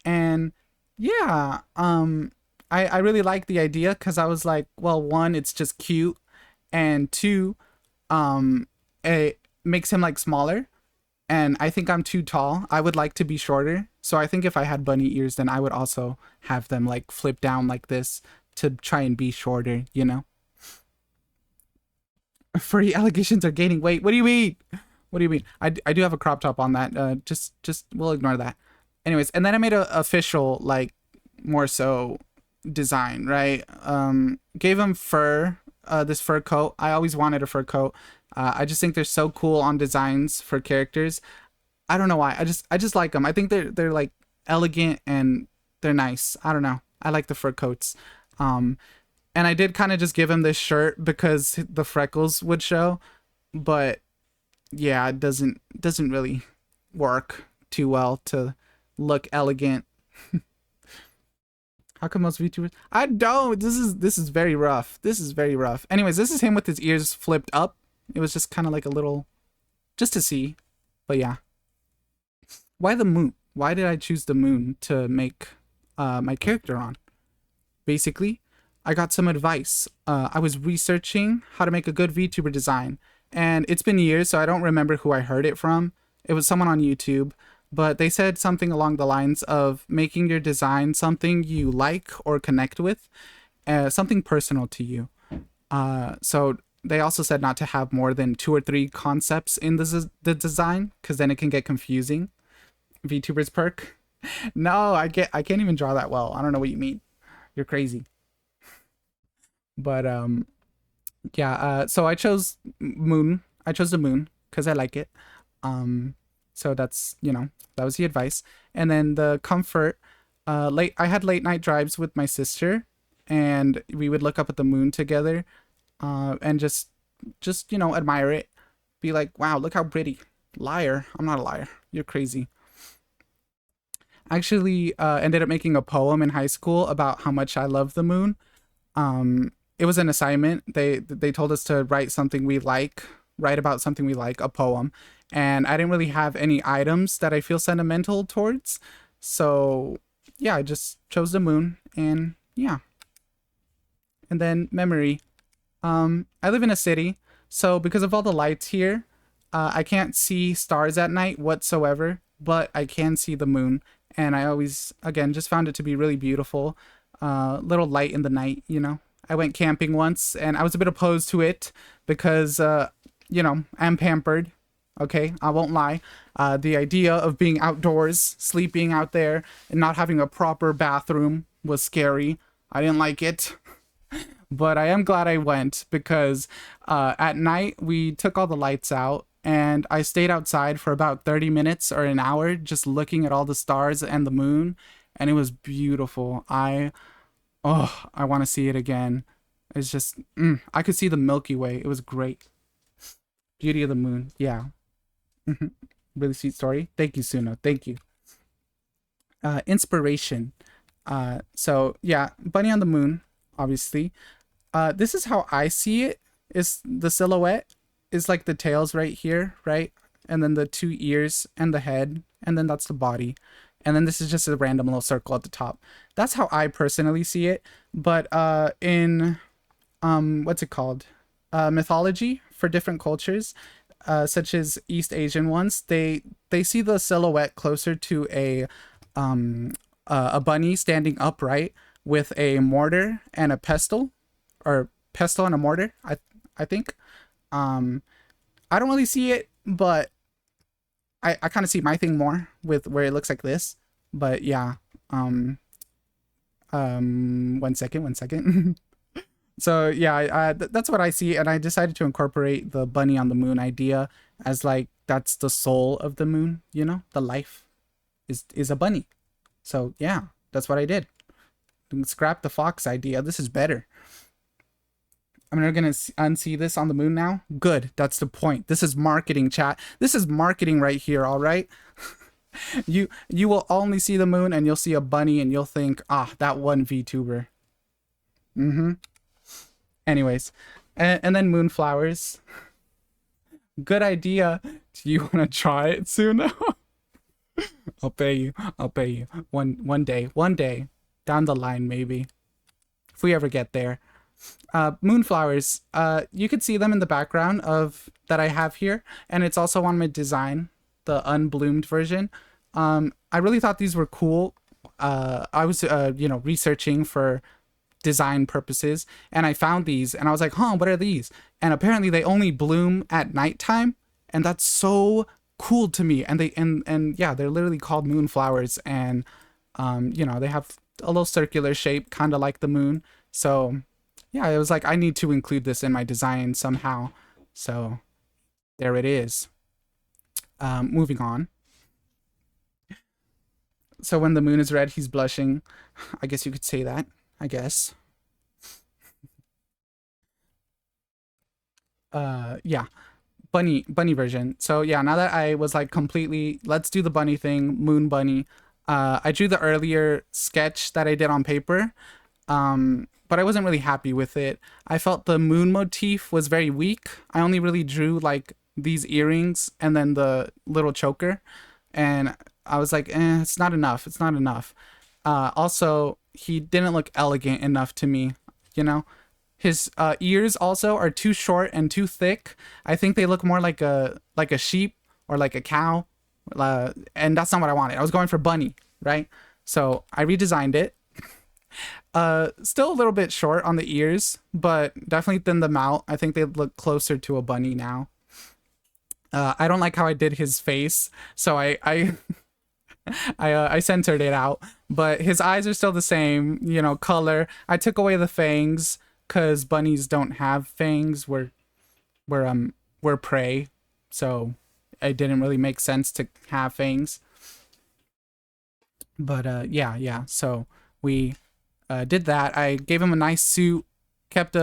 And yeah, I really liked the idea because I was like, well, one, it's just cute, and two, it makes him like smaller. And I think I'm too tall. I would like to be shorter. So I think if I had bunny ears, then I would also have them like flip down like this to try and be shorter, you know? Furry allegations are gaining weight. What do you mean? What do you mean? I do have a crop top on that. Just we'll ignore that. Anyways, and then I made a official, like, more so design, right? Gave him fur, this fur coat. I always wanted a fur coat. I just think they're so cool on designs for characters. I don't know why. I just like them. I think they're like elegant and they're nice. I don't know. I like the fur coats. Um, And I did kind of just give him this shirt because the freckles would show, but yeah, it doesn't really work too well to look elegant. How come most VTubers? I don't. This is very rough. This is very rough. Anyways, this is him with his ears flipped up. It was just kind of like a little, just to see. But yeah. Why the moon? Why did I choose the moon to make my character on? Basically, I got some advice. I was researching how to make a good VTuber design, and it's been years, so I don't remember who I heard it from. It was someone on YouTube, but they said something along the lines of making your design something you like or connect with, something personal to you. So they also said not to have more than 2 or 3 concepts in the design, because then it can get confusing. VTubers perk. No, I can't even draw that well. I don't know what you mean. You're crazy. But yeah, so I chose moon. I chose the moon because I like it. So that's, that was the advice. And then the comfort, I had late night drives with my sister, and we would look up at the moon together, and just admire it. Be like, wow, look how pretty. Liar. I'm not a liar. You're crazy. Actually ended up making a poem in high school about how much I love the moon. It was an assignment. They told us to write about something we like, a poem, and I didn't really have any items that I feel sentimental towards. So yeah, I just chose the moon, and yeah. And then memory. I live in a city, so because of all the lights here, I can't see stars at night whatsoever, but I can see the moon. And I always, again, just found it to be really beautiful. Little light in the night, I went camping once, and I was a bit opposed to it because, I'm pampered. Okay, I won't lie. The idea of being outdoors, sleeping out there, and not having a proper bathroom was scary. I didn't like it. But I am glad I went because at night we took all the lights out, and I stayed outside for about 30 minutes or an hour just looking at all the stars and the moon, and it was beautiful. I want to see it again. It's just I could see the Milky Way. It was great. Beauty of the moon. Yeah. Really sweet story. Thank you, Suno. Thank you. Inspiration. So yeah, Bunny on the Moon, obviously. This is how I see it. Is the silhouette is like the tails right here, right? And then the 2 ears and the head, and then that's the body. And then this is just a random little circle at the top. That's how I personally see it. But in what's it called? Mythology for different cultures, such as East Asian ones, they see the silhouette closer to a bunny standing upright with a mortar and a pestle, or pestle and a mortar. I think. I don't really see it, but I kind of see my thing more with where it looks like this. But yeah. 1 second. So yeah, that's what I see, and I decided to incorporate the bunny on the moon idea as like that's the soul of the moon. The life is a bunny. So yeah, that's what I did. Scrap the fox idea. This is better. I'm never gonna unsee this on the moon now. Good. That's the point. This is marketing, chat. This is marketing right here. All right. You will only see the moon, and you'll see a bunny, and you'll think, that one VTuber. Anyways, and then moonflowers. Good idea. Do you want to try it soon? I'll pay you. I'll pay you. One day down the line, maybe, if we ever get there. Moonflowers. You could see them in the background of that I have here, and it's also on my design, the unbloomed version. I really thought these were cool. I was researching for design purposes, and I found these, and I was like, what are these? And apparently they only bloom at nighttime, and that's so cool to me. And they're literally called moonflowers, and they have a little circular shape, kind of like the moon. So yeah, it was like, I need to include this in my design somehow. So there it is. Moving on. So when the moon is red, he's blushing. I guess you could say that. I guess. Yeah, bunny version. So yeah, now that I was like completely, let's do the bunny thing, moon bunny. I drew the earlier sketch that I did on paper, but I wasn't really happy with it. I felt the moon motif was very weak. I only really drew like these earrings and then the little choker, and I was like, it's not enough. It's not enough. Also, he didn't look elegant enough to me. You know, his ears also are too short and too thick. I think they look more like a sheep or like a cow, and that's not what I wanted. I was going for bunny, right? So I redesigned it. Still a little bit short on the ears, but definitely thin them out. I think they look closer to a bunny now. I don't like how I did his face, so I centered it out. But his eyes are still the same, you know, color. I took away the fangs because bunnies don't have fangs. We're prey, so it didn't really make sense to have fangs. But yeah. So we did that. I gave him a nice suit, kept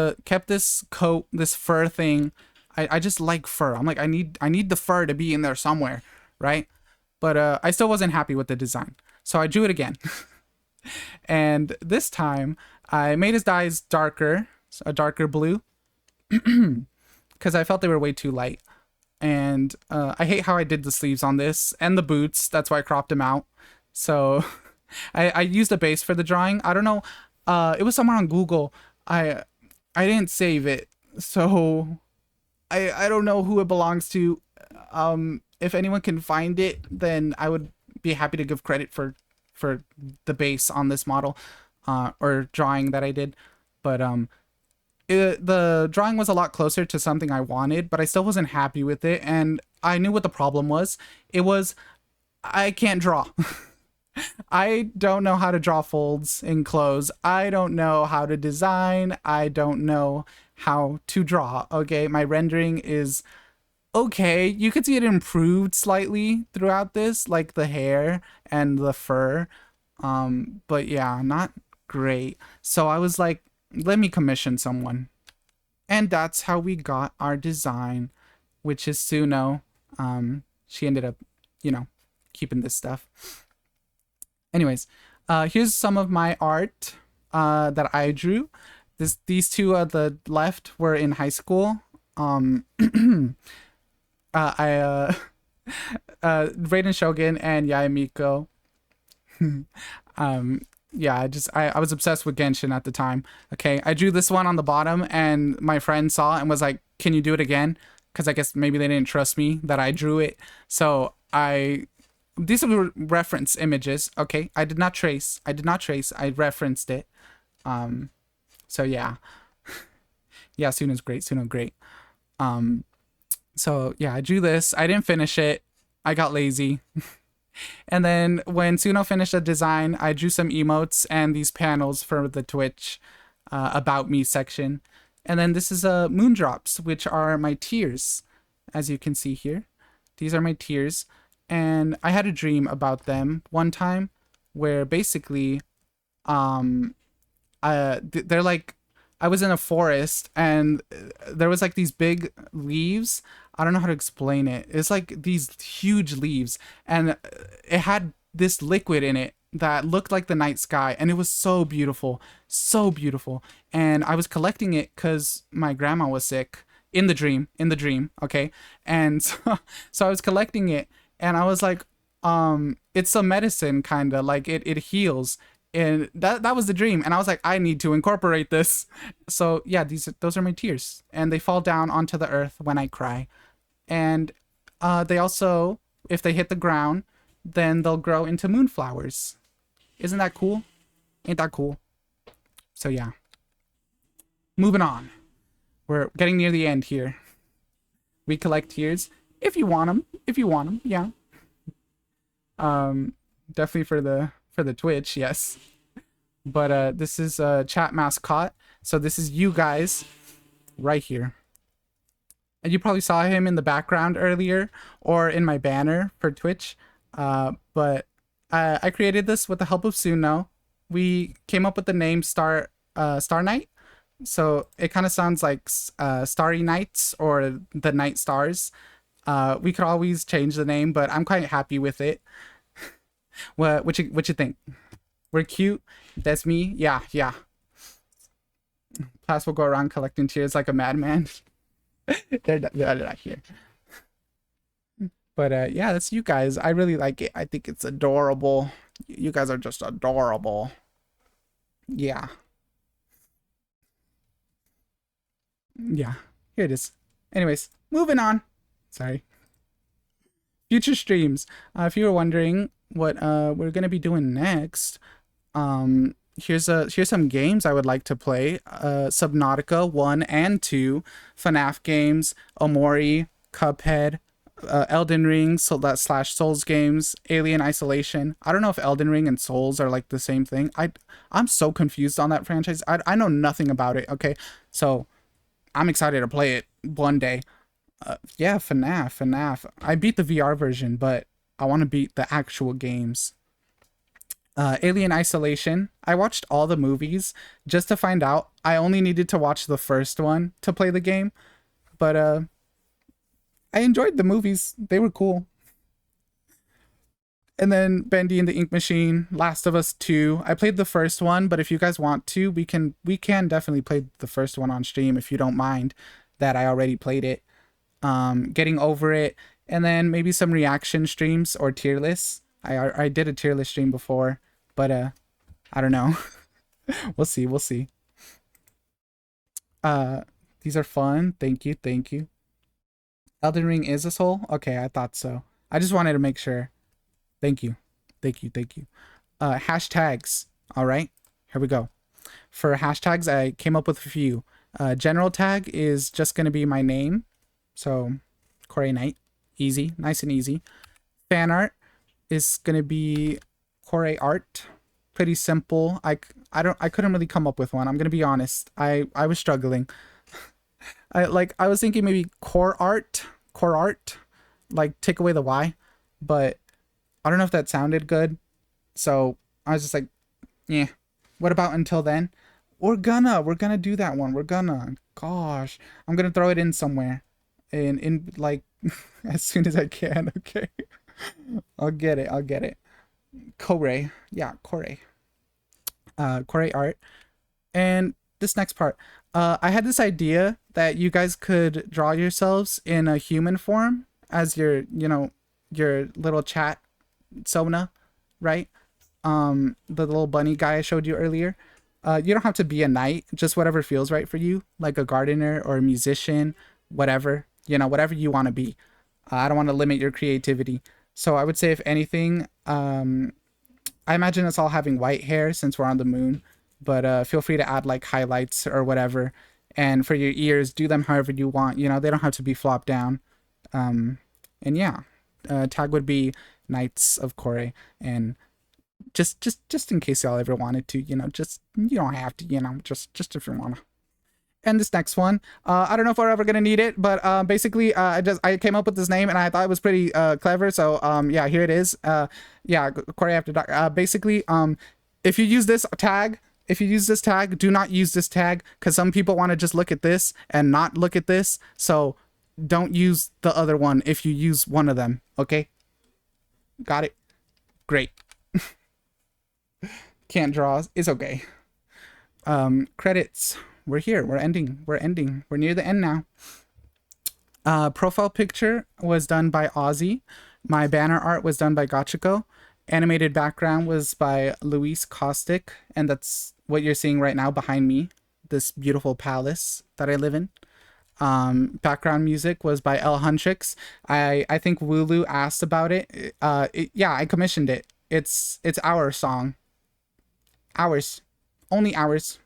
this coat, this fur thing. I just like fur. I'm like I need the fur to be in there somewhere, right? But I still wasn't happy with the design, so I drew it again. And this time I made his dyes darker, a darker blue, because I felt they were way too light. And I hate how I did the sleeves on this and the boots. That's why I cropped them out. So I used a base for the drawing. I don't know. It was somewhere on Google. I didn't save it, so I don't know who it belongs to. If anyone can find it, then I would be happy to give credit for the base on this model, or drawing that I did. But the drawing was a lot closer to something I wanted, but I still wasn't happy with it, and I knew what the problem was. It was I can't draw. I don't know how to draw folds in clothes. I don't know how to design. I don't know how to draw. Okay, my rendering is okay. You could see it improved slightly throughout this, like the hair and the fur. But yeah, not great. So I was like, let me commission someone. And that's how we got our design, which is Suno. She ended up, you know, keeping this stuff. Anyways, here's some of my art that I drew. These two at the left were in high school. I Raiden Shogun and Yaemiko. Yeah, I was obsessed with Genshin at the time. Okay, I drew this one on the bottom, and my friend saw it and was like, "Can you do it again?" Because I guess maybe they didn't trust me that I drew it. So these were reference images. Okay, I did not trace. I referenced it. So yeah, yeah. Suno's great. Suno great. So yeah, I drew this. I didn't finish it. I got lazy. And then when Suno finished the design, I drew some emotes and these panels for the Twitch about me section. And then this is moondrops, which are my tears, as you can see here. These are my tears. And I had a dream about them one time where basically they're like, I was in a forest and there was like these big leaves. I don't know how to explain it. It's like these huge leaves, and it had this liquid in it that looked like the night sky, and it was so beautiful, so beautiful. And I was collecting it because my grandma was sick in the dream, okay? And so I was collecting it, and I was like, it's a medicine, kind of like it heals. And that was the dream, and I was like, I need to incorporate this. So yeah, those are my tears, and they fall down onto the earth when I cry. And they also, if they hit the ground, then they'll grow into moonflowers. Isn't that cool? Ain't that cool? So yeah, moving on. We're getting near the end here. We collect tears if you want them. If you want them, yeah. Definitely for the Twitch, yes. But this is chat mascot. So this is you guys right here. And you probably saw him in the background earlier or in my banner for Twitch. But I created this with the help of Suno. We came up with the name Star Knight So it kind of sounds like Starry Nights or the Night Stars. We could always change the name, but I'm quite happy with it. What you think? We're cute. That's me. Yeah, yeah. Class will go around collecting tears like a madman. They're not here. But yeah, that's you guys. I really like it. I think it's adorable. You guys are just adorable. Yeah, yeah. Here it is. Anyways, moving on. Sorry. Future streams. If you were wondering what we're gonna be doing next, here's some games I would like to play. Subnautica 1 and 2, FNAF games, Omori, Cuphead, Elden Ring, so that slash Souls games, Alien Isolation. I don't know if Elden Ring and Souls are like the same thing. I'm so confused on that franchise. I know nothing about it. Okay, so I'm excited to play it one day. Yeah, FNAF. I beat the VR version, but I want to beat the actual games. Alien Isolation. I watched all the movies just to find out I only needed to watch the first one to play the game, but I enjoyed the movies. They were cool. And then Bendy and the Ink Machine, Last of Us 2. I played the first one, but if you guys want to, we can definitely play the first one on stream if you don't mind that I already played it. Getting over it, and then maybe some reaction streams or tier lists. I did a tier list stream before, but I don't know. We'll see. We'll see. Uh, these are fun. Thank you. Thank you. Elden Ring is a soul. Okay, I thought so. I just wanted to make sure. Thank you. Thank you. Thank you. Hashtags. All right. Here we go. For hashtags, I came up with a few. General tag is just gonna be my name. So, Koray Knight. Easy. Nice and easy. Fan art is gonna be Koray art. Pretty simple. I couldn't really come up with one. I'm gonna be honest. I was struggling. I was thinking maybe core art, like take away the Y, but I don't know if that sounded good. So I was just like, yeah. What about until then? We're gonna do that one. We're gonna. Gosh, I'm gonna throw it in somewhere, in like as soon as I can. Okay, I'll get it. I'll get it. Koray, yeah, Koray. Koray art. And this next part, I had this idea that you guys could draw yourselves in a human form as your little chat Sona, right? The little bunny guy I showed you earlier. You don't have to be a knight, just whatever feels right for you, like a gardener or a musician, whatever, whatever you want to be. I don't want to limit your creativity. So I would say, if anything, I imagine us all having white hair since we're on the moon, but feel free to add like highlights or whatever. And for your ears, do them however you want. They don't have to be flopped down. And yeah, tag would be Knights of Koray, and just in case y'all ever wanted to, just you don't have to, just if you wanna. And this next one, I don't know if we're ever gonna need it, but basically, I came up with this name and I thought it was pretty clever. So yeah, here it is. Yeah, Koray After Dark. Basically, if you use this tag. If you use this tag, do not use this tag, because some people want to just look at this and not look at this. So don't use the other one if you use one of them. Okay? Got it? Great. Can't draw. It's okay. Credits. We're here. We're ending. We're ending. We're near the end now. Profile picture was done by Ozzy. My banner art was done by Gachiko. Animated background was by Luis Caustic, and that's what you're seeing right now behind me, this beautiful palace that I live in. Background music was by El Huntrix. I think Wulu asked about it. Yeah, I commissioned it. It's our song. Ours. Only ours.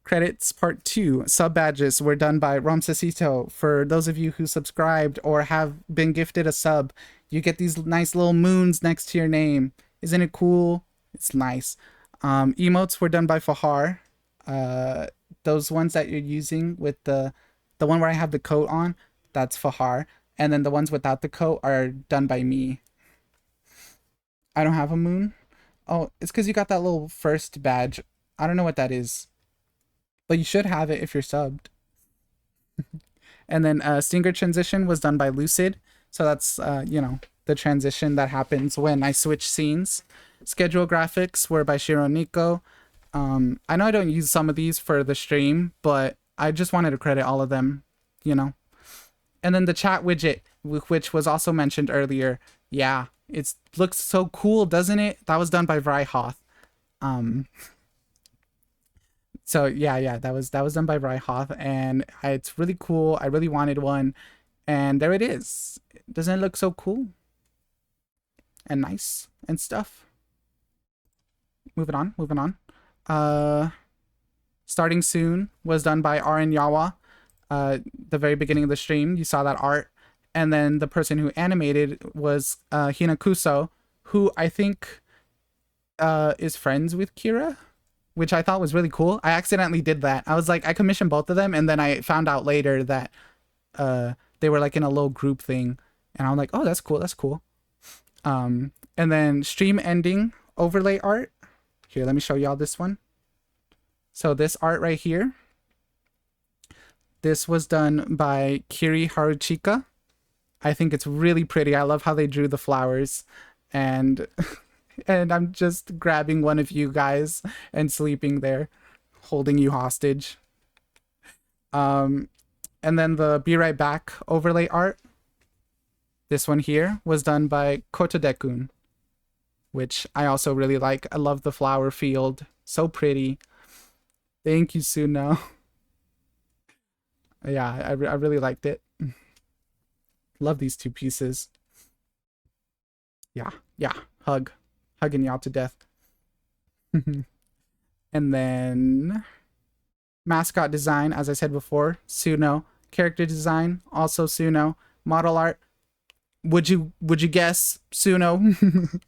Credits part 2. Sub badges were done by Ramsesito. For those of you who subscribed or have been gifted a sub, you get these nice little moons next to your name. Isn't it cool? It's nice. Emotes were done by Fahar. Those ones that you're using with the one where I have the coat on, that's Fahar. And then the ones without the coat are done by me. I don't have a moon. Oh, it's because you got that little first badge. I don't know what that is, but you should have it if you're subbed. And then Stinger transition was done by Lucid. So that's, the transition that happens when I switch scenes. Schedule graphics were by Shiro Nico. I know I don't use some of these for the stream, but I just wanted to credit all of them, you know. And then the chat widget, which was also mentioned earlier. Yeah, it looks so cool, doesn't it? That was done by Vryhoth. Um, so yeah, that was done by Vryhoth, and it's really cool. I really wanted one, and there it is. Doesn't it look so cool and nice and stuff? Moving on. Uh, Starting soon was done by RN Yawa. The very beginning of the stream, you saw that art, and then the person who animated was Hinakuso, who I think is friends with Kira, which I thought was really cool. I accidentally did that. I was like, I commissioned both of them, and then I found out later that they were like in a little group thing, and I'm like, oh, that's cool, that's cool. And then stream ending overlay art. Here, let me show y'all this one. So this art right here, this was done by Kiri Haruchika. I think it's really pretty. I love how they drew the flowers, and and I'm just grabbing one of you guys and sleeping there, holding you hostage. And then the Be Right Back overlay art. This one here was done by Kotodekun, which I also really like. I love the flower field. So pretty. Thank you, Suno. Yeah, I really liked it. Love these two pieces. Yeah. Hugging y'all to death. And then mascot design, as I said before, Suno. Character design, also Suno. Model art, would you guess, Suno?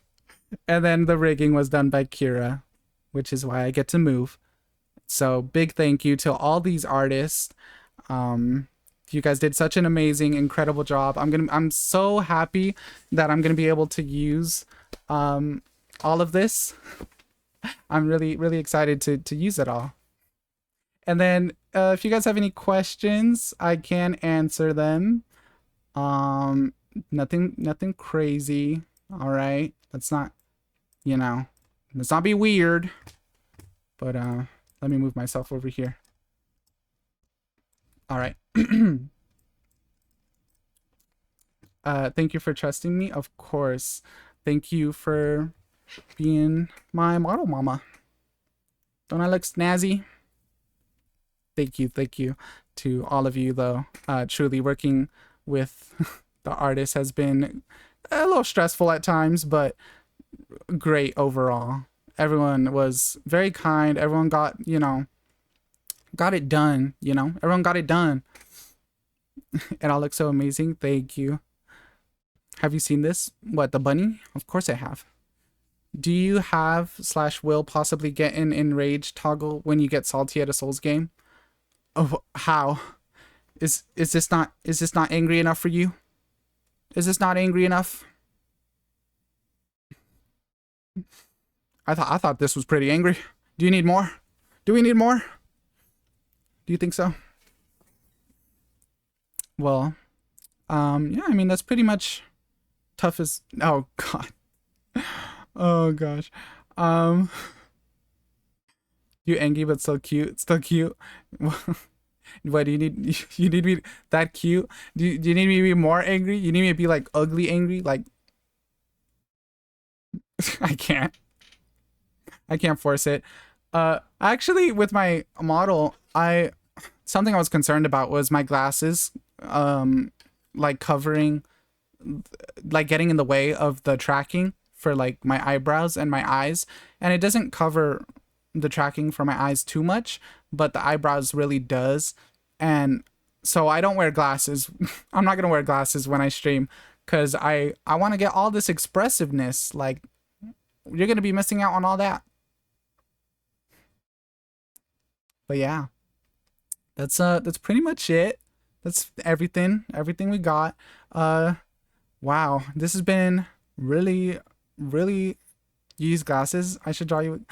And then the rigging was done by Kira, which is why I get to move. So big thank you to all these artists. You guys did such an amazing, incredible job. I'm so happy that I'm gonna be able to use all of this. I'm really excited to use it all. And then if you guys have any questions, I can answer them. Nothing crazy. All right, let's not be weird. But let me move myself over here. All right. Thank you for trusting me. Of course. Thank you for being my model mama. Don't I look snazzy? Thank you to all of you, though. Truly working with the artist has been a little stressful at times, but great overall. Everyone was very kind. Everyone got it done, Everyone got it done. It all looks so amazing. Thank you. Have you seen this? What, the bunny? Of course I have. Do you have / will possibly get an enrage toggle when you get salty at a Souls game? Oh, how? Is this not angry enough for you? Is this not angry enough? I thought this was pretty angry. Do you need more? Do we need more? Do you think so? Well, yeah, I mean, that's pretty much tough as... Oh, God. Oh, gosh. You angry but so cute. Still cute. What do you need? You need me that cute? Do you need me to be more angry? You need me to be like ugly angry? Like... I can't force it. Actually, with my model, something I was concerned about was my glasses, like covering, like getting in the way of the tracking for like my eyebrows and my eyes, and it doesn't cover the tracking for my eyes too much, but the eyebrows really does, and so I don't wear glasses. I'm not gonna wear glasses when I stream, because I want to get all this expressiveness. Like, you're gonna be missing out on all that. But yeah, that's pretty much it. That's everything we got. Wow, this has been really You use glasses? I should draw you.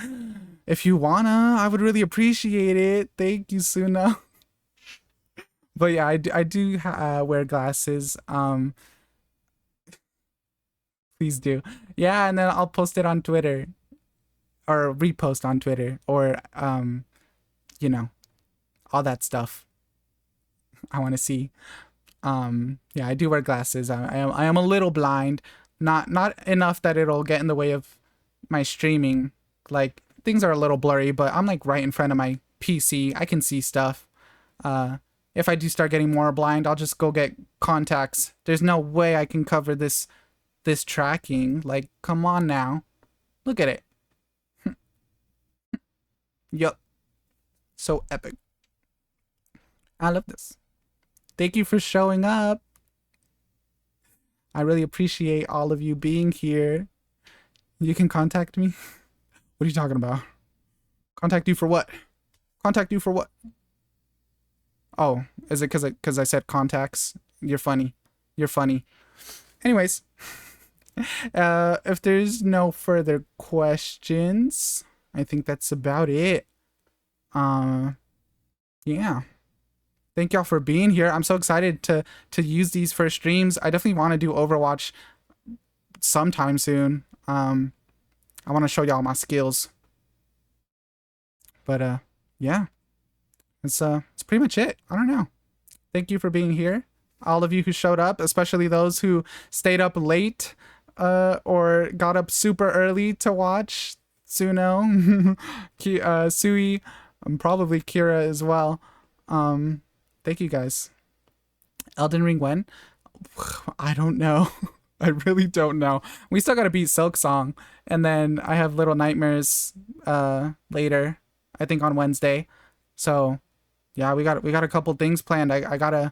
If you wanna, I would really appreciate it. Thank you, Suna. But yeah, I do wear glasses. Please do. Yeah, and then I'll post it on Twitter or repost on Twitter or you know, all that stuff. I want to see. Yeah, I do wear glasses. I am a little blind. Not enough that it'll get in the way of my streaming. Like things are a little blurry, but I'm like right in front of my PC. I can see stuff. If I do start getting more blind, I'll just go get contacts. There's no way I can cover this tracking. Like, come on now. Look at it. Yup. So epic. I love this. Thank you for showing up. I really appreciate all of you being here. You can contact me. What are you talking about? Contact you for what? Contact you for what? Oh, is it because I said contacts? You're funny. You're funny. Anyways, if there's no further questions, I think that's about it. Yeah. Thank y'all for being here. I'm so excited to use these for streams. I definitely want to do Overwatch sometime soon. I want to show y'all my skills. But yeah. It's pretty much it. I don't know. Thank you for being here. All of you who showed up, especially those who stayed up late or got up super early to watch. Suno, Sui, probably Kira as well. Thank you guys. Elden Ring when? I don't know. I really don't know. We still gotta beat Silk Song, and then I have Little Nightmares later. I think on Wednesday. So yeah, we got a couple things planned. I gotta.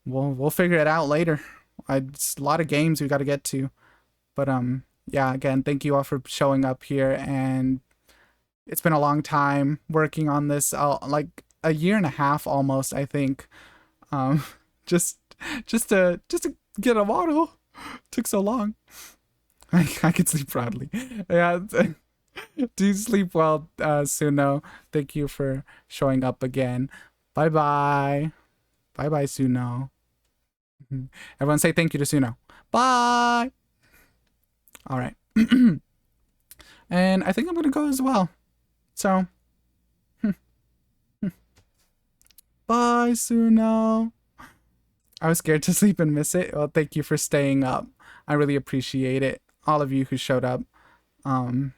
We'll figure it out later. It's a lot of games we gotta get to. But yeah. Again, thank you all for showing up here, and it's been a long time working on this. Like a year and a half almost, I think. Just to get a model took so long. I could sleep proudly. Yeah. Do sleep well, Suno. Thank you for showing up again. Bye bye. Bye bye, Suno. Everyone say thank you to Suno. Bye. All right. And I think I'm gonna go as well. So. Bye, Suno. I was scared to sleep and miss it. Well, thank you for staying up. I really appreciate it. All of you who showed up. Ain't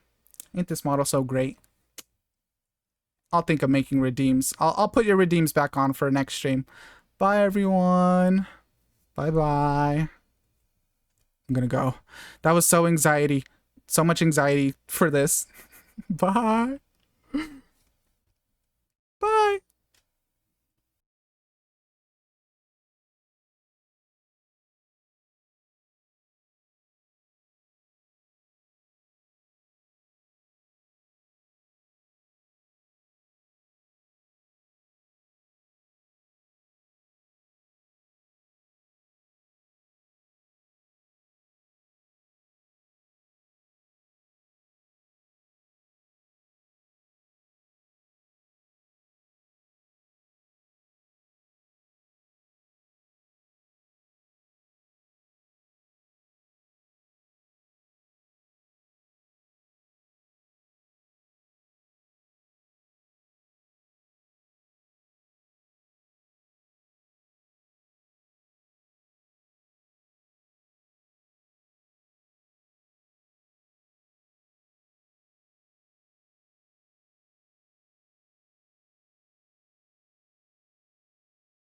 this model so great? I'll think of making redeems. I'll put your redeems back on for next stream. Bye, everyone. Bye-bye. I'm gonna go. That was so anxiety. So much anxiety for this. Bye. Bye.